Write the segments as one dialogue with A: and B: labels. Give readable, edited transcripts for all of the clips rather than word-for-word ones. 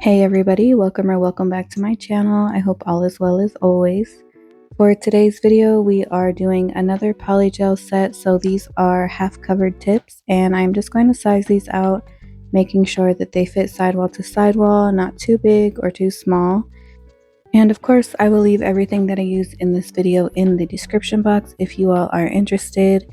A: Hey everybody, welcome back to my channel. I hope all is well as always. For today's video, we are doing another polygel set. So these are half covered tips and I'm just going to size these out, making sure that they fit sidewall to sidewall, not too big or too small. And of course, I will leave everything that I use in this video in the description box if you all are interested.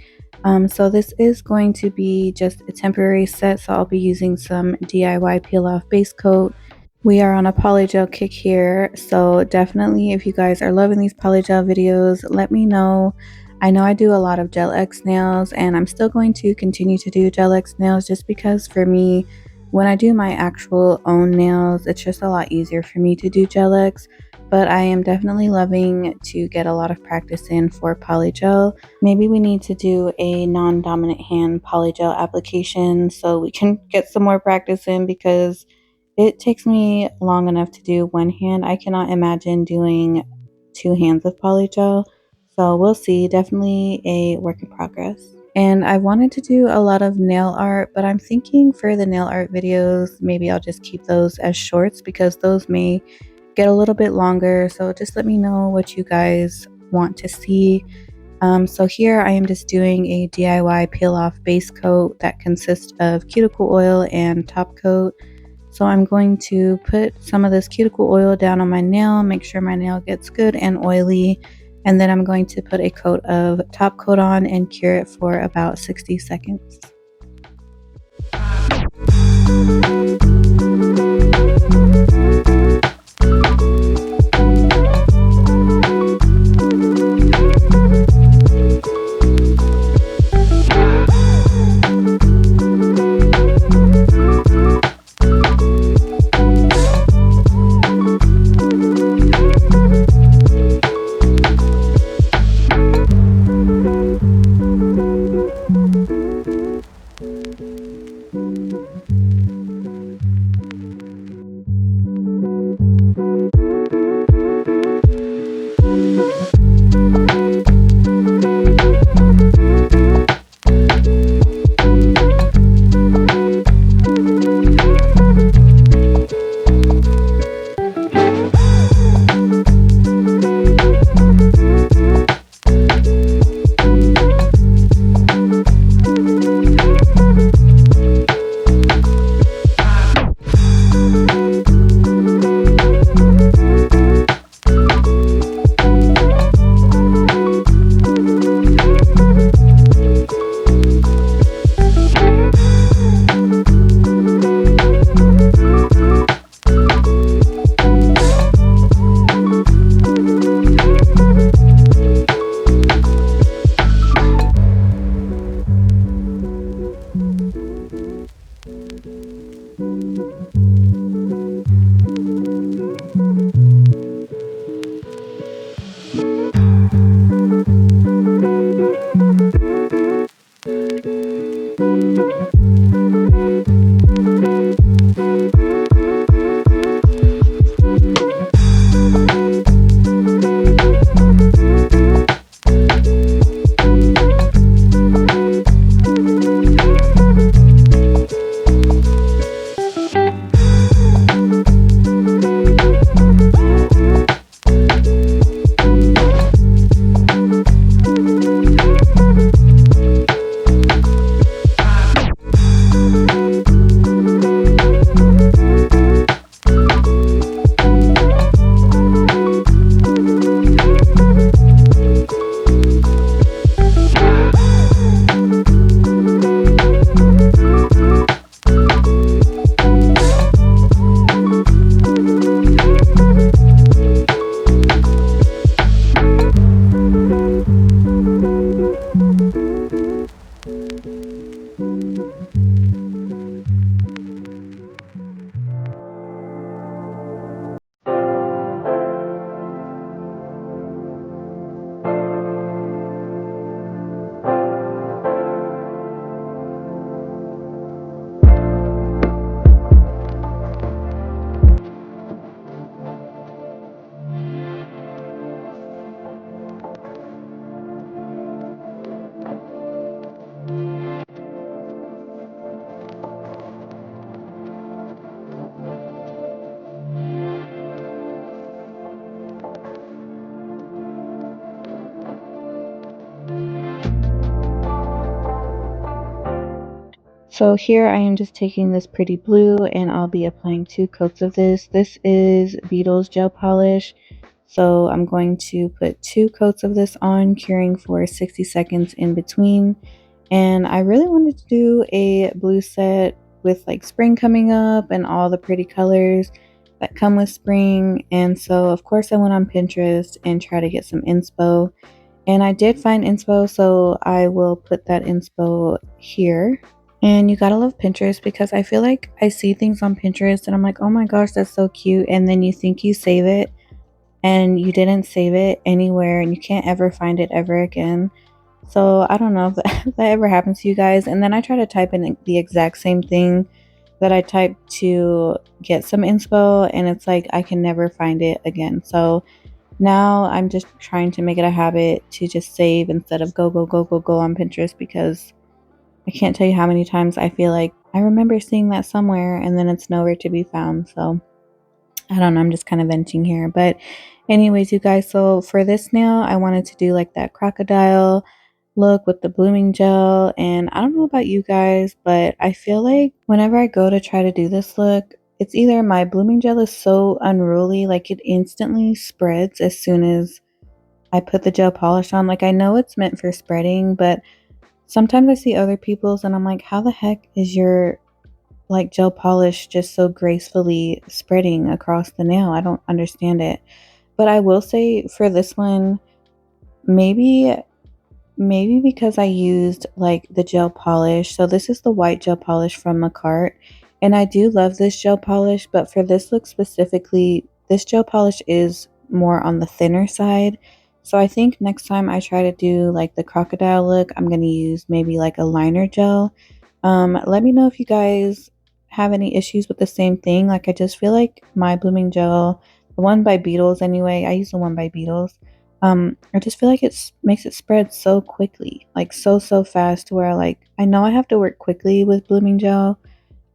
A: So this is going to be just a temporary set, so I'll be using some DIY peel off base coat. We are on a polygel kick here, so definitely if you guys are loving these polygel videos, let me know. I know I do a lot of Gel X nails and I'm still going to continue to do Gel X nails just because for me, when I do my actual own nails, it's just a lot easier for me to do Gel X. But I am definitely loving to get a lot of practice in for polygel. Maybe we need to do a non-dominant hand polygel application so we can get some more practice in because it takes me long enough to do one hand. I cannot imagine doing two hands of polygel. So we'll see. Definitely a work in progress. And I wanted to do a lot of nail art, but I'm thinking for the nail art videos, maybe I'll just keep those as shorts because those may get a little bit longer. So just let me know what you guys want to see. So here I am just doing a DIY peel off base coat that consists of cuticle oil and top coat. So I'm going to put some of this cuticle oil down on my nail, make sure my nail gets good and oily, and then I'm going to put a coat of top coat on and cure it for about 60 seconds. So here I am just taking this pretty blue and I'll be applying 2 coats of this. This is Beetles gel polish. So I'm going to put 2 coats of this on, curing for 60 seconds in between. And I really wanted to do a blue set with like spring coming up and all the pretty colors that come with spring. And so of course I went on Pinterest and tried to get some inspo. And I did find inspo, so I will put that inspo here. And you gotta love Pinterest because I feel like I see things on Pinterest and I'm like, oh my gosh, that's so cute. And then you think you save it and you didn't save it anywhere and you can't ever find it ever again. So I don't know if that ever happens to you guys. And then I try to type in the exact same thing that I typed to get some inspo and it's like I can never find it again. So now I'm just trying to make it a habit to just save instead of go on Pinterest because I can't tell you how many times I feel like I remember seeing that somewhere and then it's nowhere to be found. So I don't know, I'm just kind of venting here. But anyways, you guys, so for this nail, I wanted to do like that crocodile look with the blooming gel. And I don't know about you guys, but I feel like whenever I go to try to do this look, it's either my blooming gel is so unruly, like it instantly spreads as soon as I put the gel polish on. Like I know it's meant for spreading, but sometimes I see other people's and I'm like, how the heck is your like gel polish just so gracefully spreading across the nail? I don't understand it. But I will say for this one, maybe because I used like the gel polish. So this is the white gel polish from Macart. And I do love this gel polish, but for this look specifically, this gel polish is more on the thinner side. So I think next time I try to do like the crocodile look, I'm going to use maybe like a liner gel. Let me know if you guys have any issues with the same thing. Like I just feel like my blooming gel, the one by Beetles anyway, I use the one by Beetles. I just feel like it makes it spread so quickly, like so fast to where like I know I have to work quickly with blooming gel,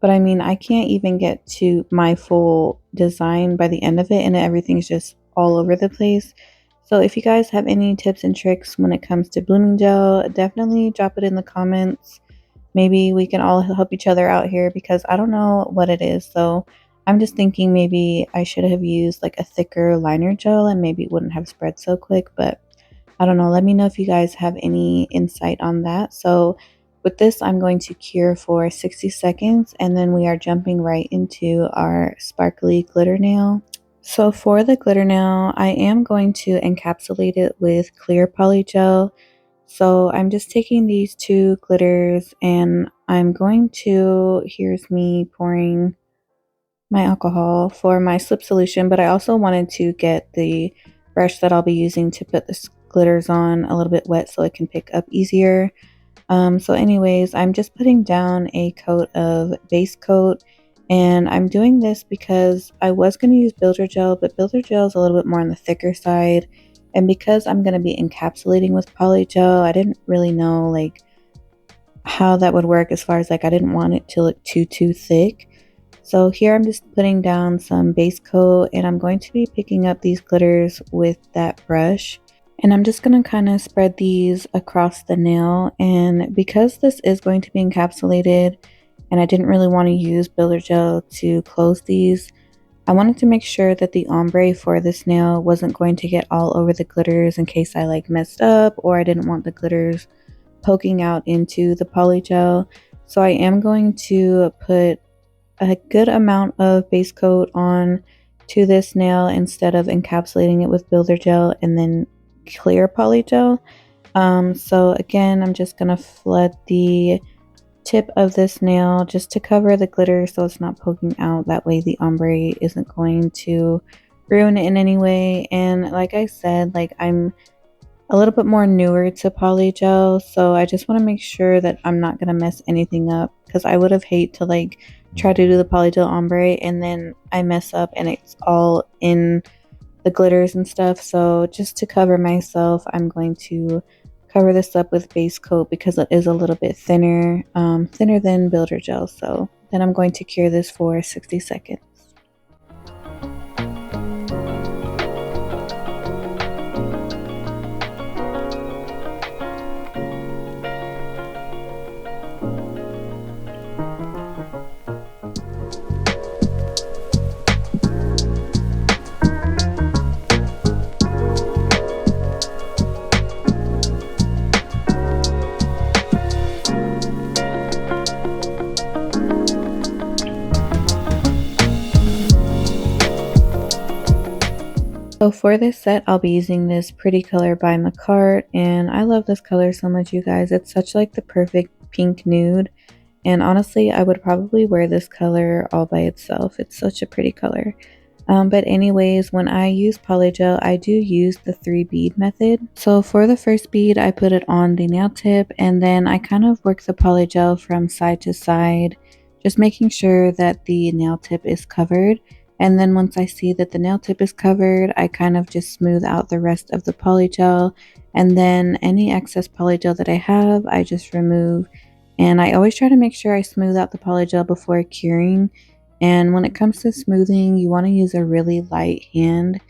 A: but I mean I can't even get to my full design by the end of it and everything's just all over the place. So if you guys have any tips and tricks when it comes to blooming gel, definitely drop it in the comments. Maybe we can all help each other out here because I don't know what it is. So I'm just thinking maybe I should have used like a thicker liner gel and maybe it wouldn't have spread so quick, but I don't know. Let me know if you guys have any insight on that. So with this, I'm going to cure for 60 seconds and then we are jumping right into our sparkly glitter nail. So for the glitter nail, I am going to encapsulate it with clear polygel. So I'm just taking these 2 glitters and I'm going to, here's me pouring my alcohol for my slip solution, but I also wanted to get the brush that I'll be using to put the glitters on a little bit wet so it can pick up easier. So anyways, I'm just putting down a coat of base coat and I'm doing this because I was going to use builder gel, but builder gel is a little bit more on the thicker side. And because I'm going to be encapsulating with polygel, I didn't really know like how that would work as far as like I didn't want it to look too thick. So here I'm just putting down some base coat and I'm going to be picking up these glitters with that brush. And I'm just going to kind of spread these across the nail. And because this is going to be encapsulated and I didn't really want to use builder gel to close these, I wanted to make sure that the ombre for this nail wasn't going to get all over the glitters in case I like messed up or I didn't want the glitters poking out into the polygel. So I am going to put a good amount of base coat on to this nail instead of encapsulating it with builder gel and then clear polygel. So again, I'm just gonna flood the tip of this nail just to cover the glitter so it's not poking out. That way the ombre isn't going to ruin it in any way. And like I said, like I'm a little bit more newer to polygel, so I just want to make sure that I'm not gonna mess anything up because I would have hate to like try to do the polygel ombre and then I mess up and it's all in the glitters and stuff. So just to cover myself, I'm going to cover this up with base coat because it is a little bit thinner than builder gel. So then I'm going to cure this for 60 seconds. So for this set, I'll be using this Pretty Color by McCart, and I love this color so much, you guys. It's such like the perfect pink nude, and honestly, I would probably wear this color all by itself. It's such a pretty color. But anyways, when I use Polygel, I do use the 3 bead method. So for the first bead, I put it on the nail tip, and then I kind of work the Polygel from side to side, just making sure that the nail tip is covered. And then once I see that the nail tip is covered, I kind of just smooth out the rest of the Polygel. And then any excess Polygel that I have, I just remove. And I always try to make sure I smooth out the Polygel before curing. And when it comes to smoothing, you want to use a really light hand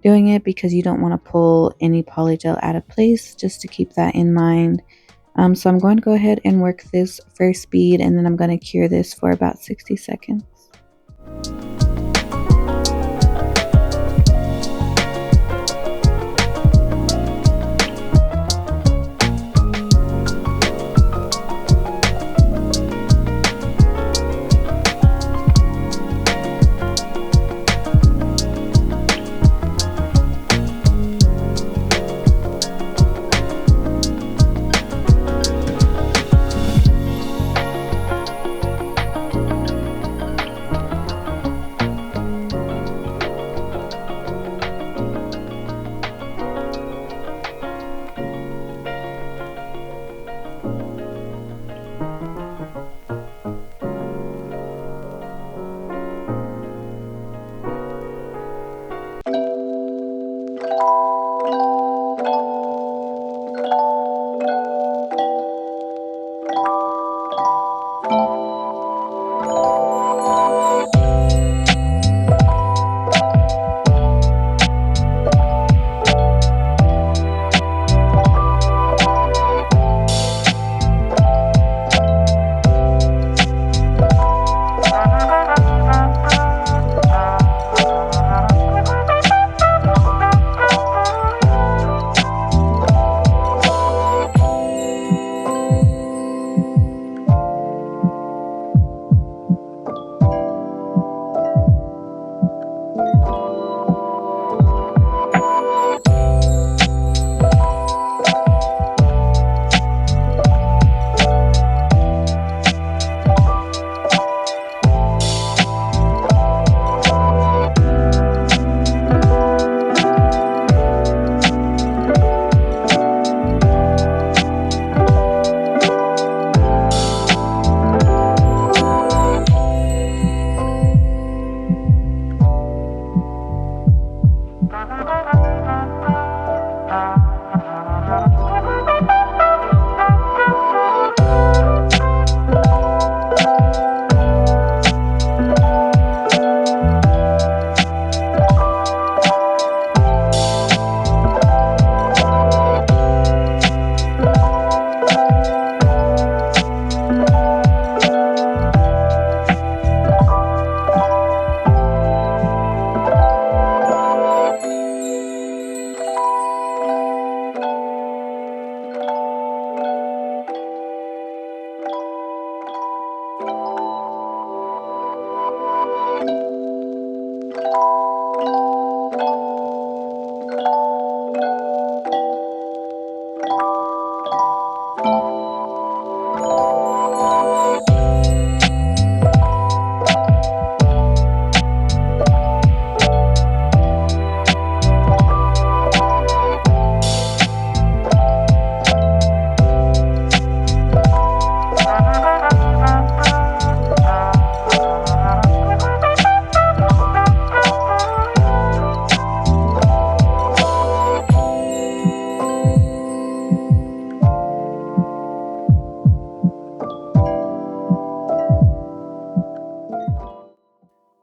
A: doing it because you don't want to pull any polygel out of place, just to keep that in mind. So I'm going to go ahead and work this first bead, and then I'm going to cure this for about 60 seconds.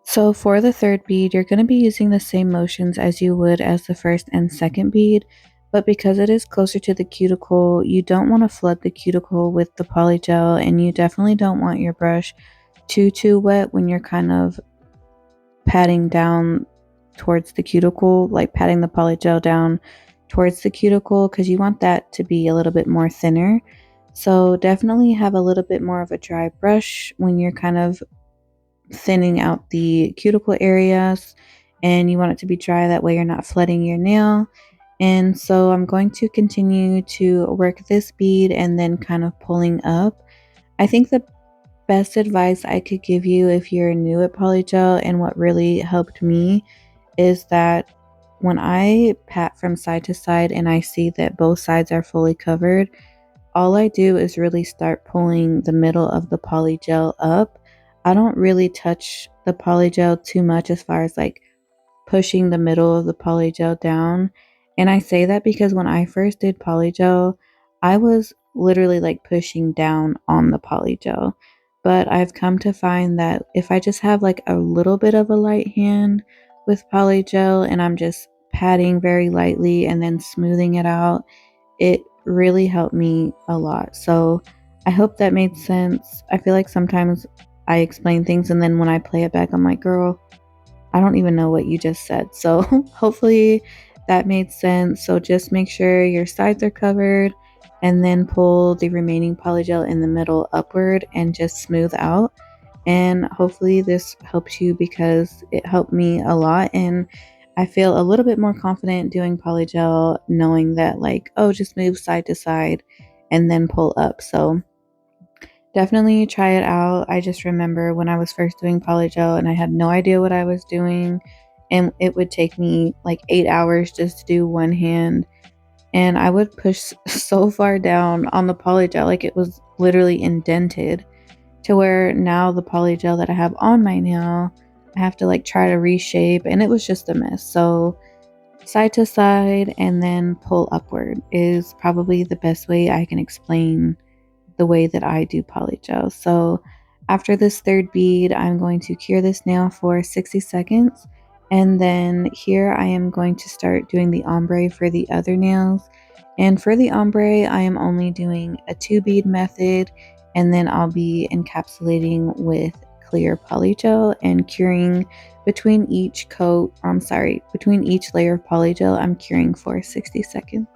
A: So for the third bead, you're going to be using the same motions as you would as the first and second bead, but because it is closer to the cuticle, you don't want to flood the cuticle with the polygel, and you definitely don't want your brush too wet when you're kind of patting down towards the cuticle, like patting the polygel down towards the cuticle, because you want that to be a little bit more thinner. So definitely have a little bit more of a dry brush when you're kind of thinning out the cuticle areas, and you want it to be dry. That way you're not flooding your nail. And so I'm going to continue to work this bead and then kind of pulling up. I think the best advice I could give you if you're new at polygel, and what really helped me, is that when I pat from side to side and I see that both sides are fully covered, all I do is really start pulling the middle of the polygel up. I don't really touch the polygel too much as far as like pushing the middle of the polygel down. And I say that because when I first did polygel, I was literally like pushing down on the polygel. But I've come to find that if I just have like a little bit of a light hand with polygel and I'm just patting very lightly and then smoothing it out, it really helped me a lot. So I hope that made sense. I feel like sometimes I explain things and then when I play it back, I'm like, girl, I don't even know what you just said. So hopefully that made sense. So just make sure your sides are covered and then pull the remaining polygel in the middle upward and just smooth out. And hopefully this helps you because it helped me a lot. And I feel a little bit more confident doing polygel knowing that like, oh, just move side to side and then pull up. So definitely try it out. I just remember when I was first doing polygel and I had no idea what I was doing, and it would take me like 8 hours just to do one hand. And I would push so far down on the polygel, like it was literally indented, to where now the polygel that I have on my nail, I have to like try to reshape, and it was just a mess. So side to side and then pull upward is probably the best way I can explain the way that I do polygel. So after this third bead, I'm going to cure this nail for 60 seconds. And then here I am going to start doing the ombre for the other nails. And for the ombre, I am only doing a 2 bead method, and then I'll be encapsulating with clear polygel and curing between each between each layer of polygel, I'm curing for 60 seconds.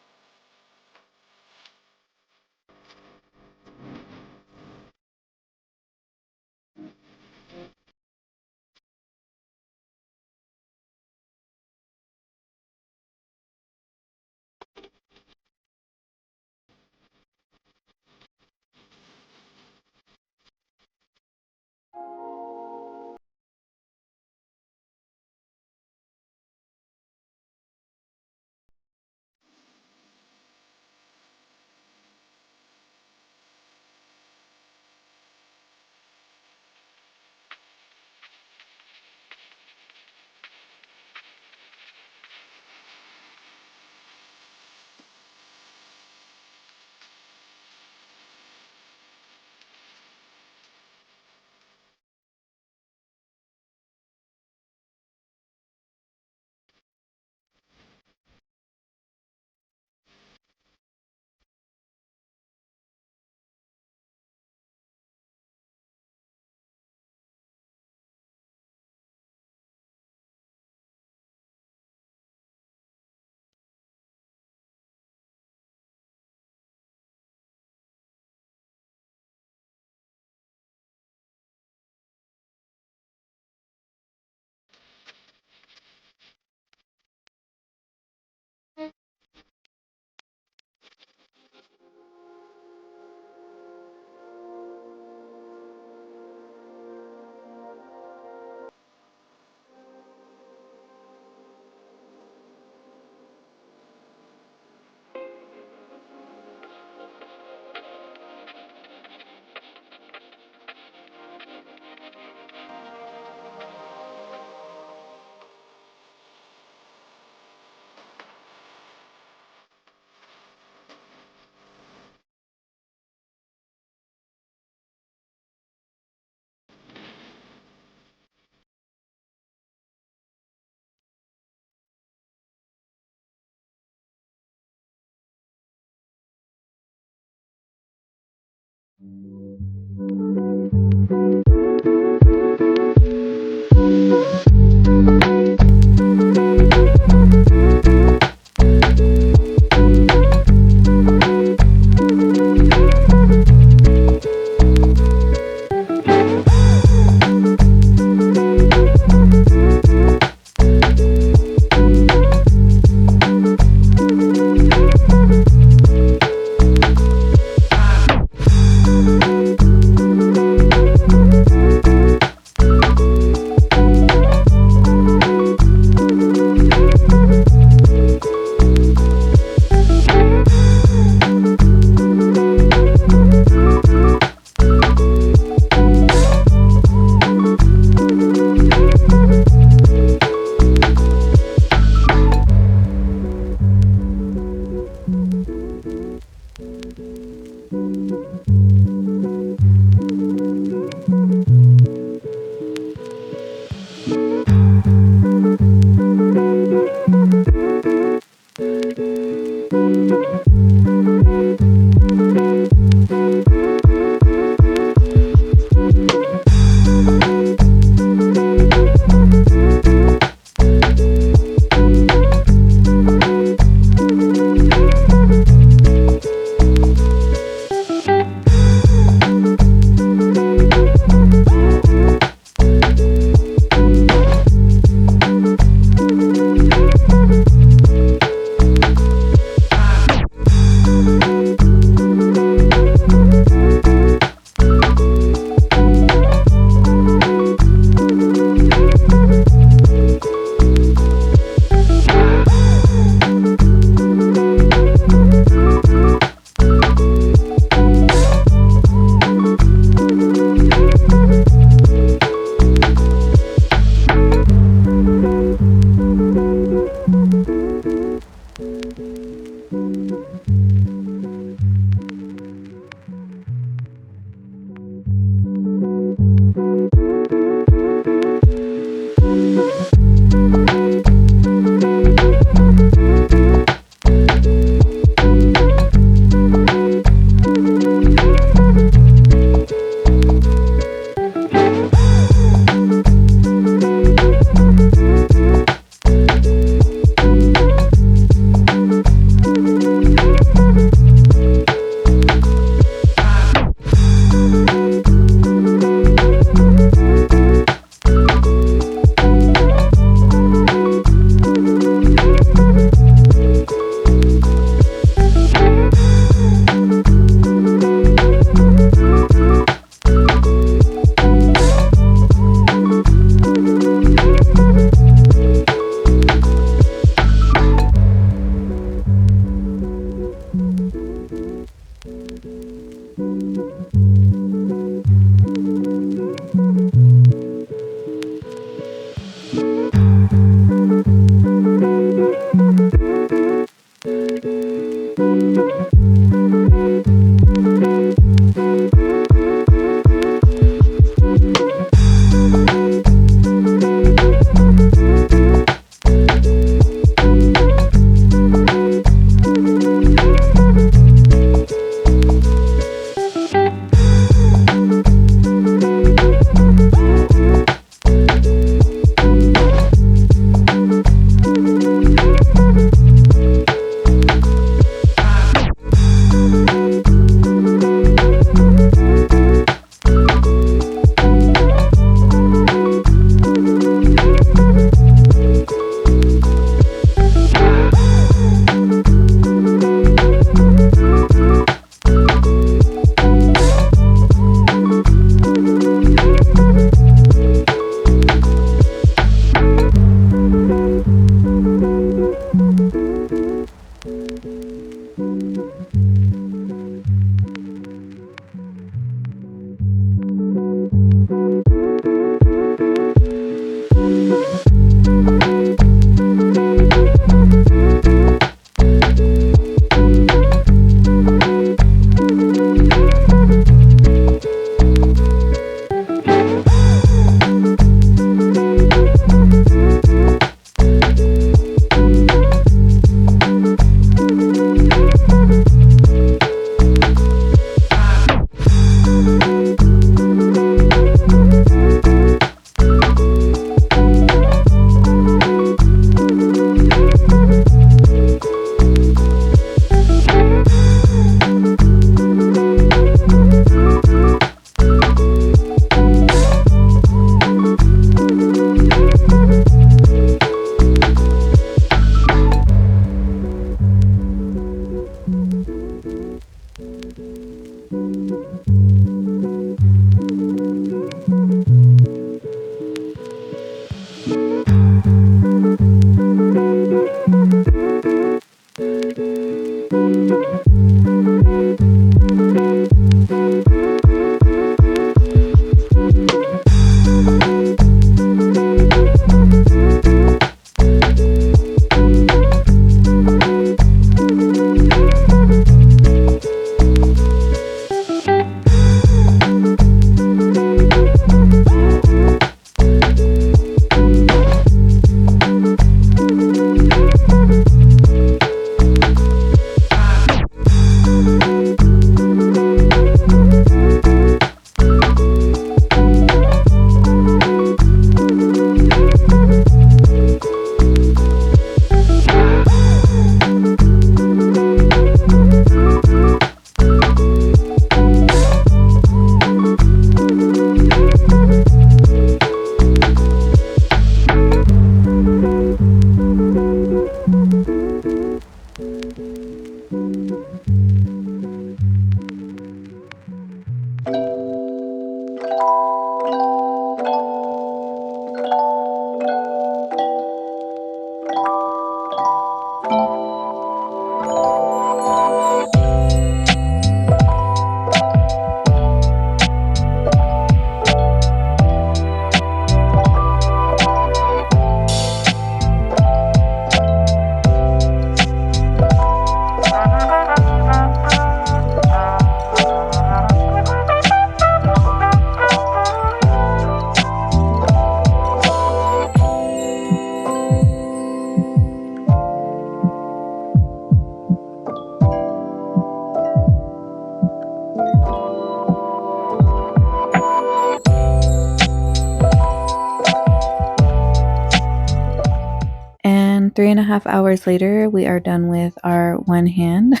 A: And 3.5 hours later, we are done with our one hand.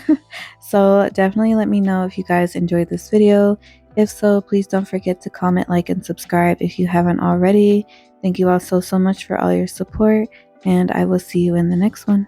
A: So definitely let me know if you guys enjoyed this video. If so, please don't forget to comment, like, and subscribe if you haven't already. Thank you all so much for all your support, and I will see you in the next one.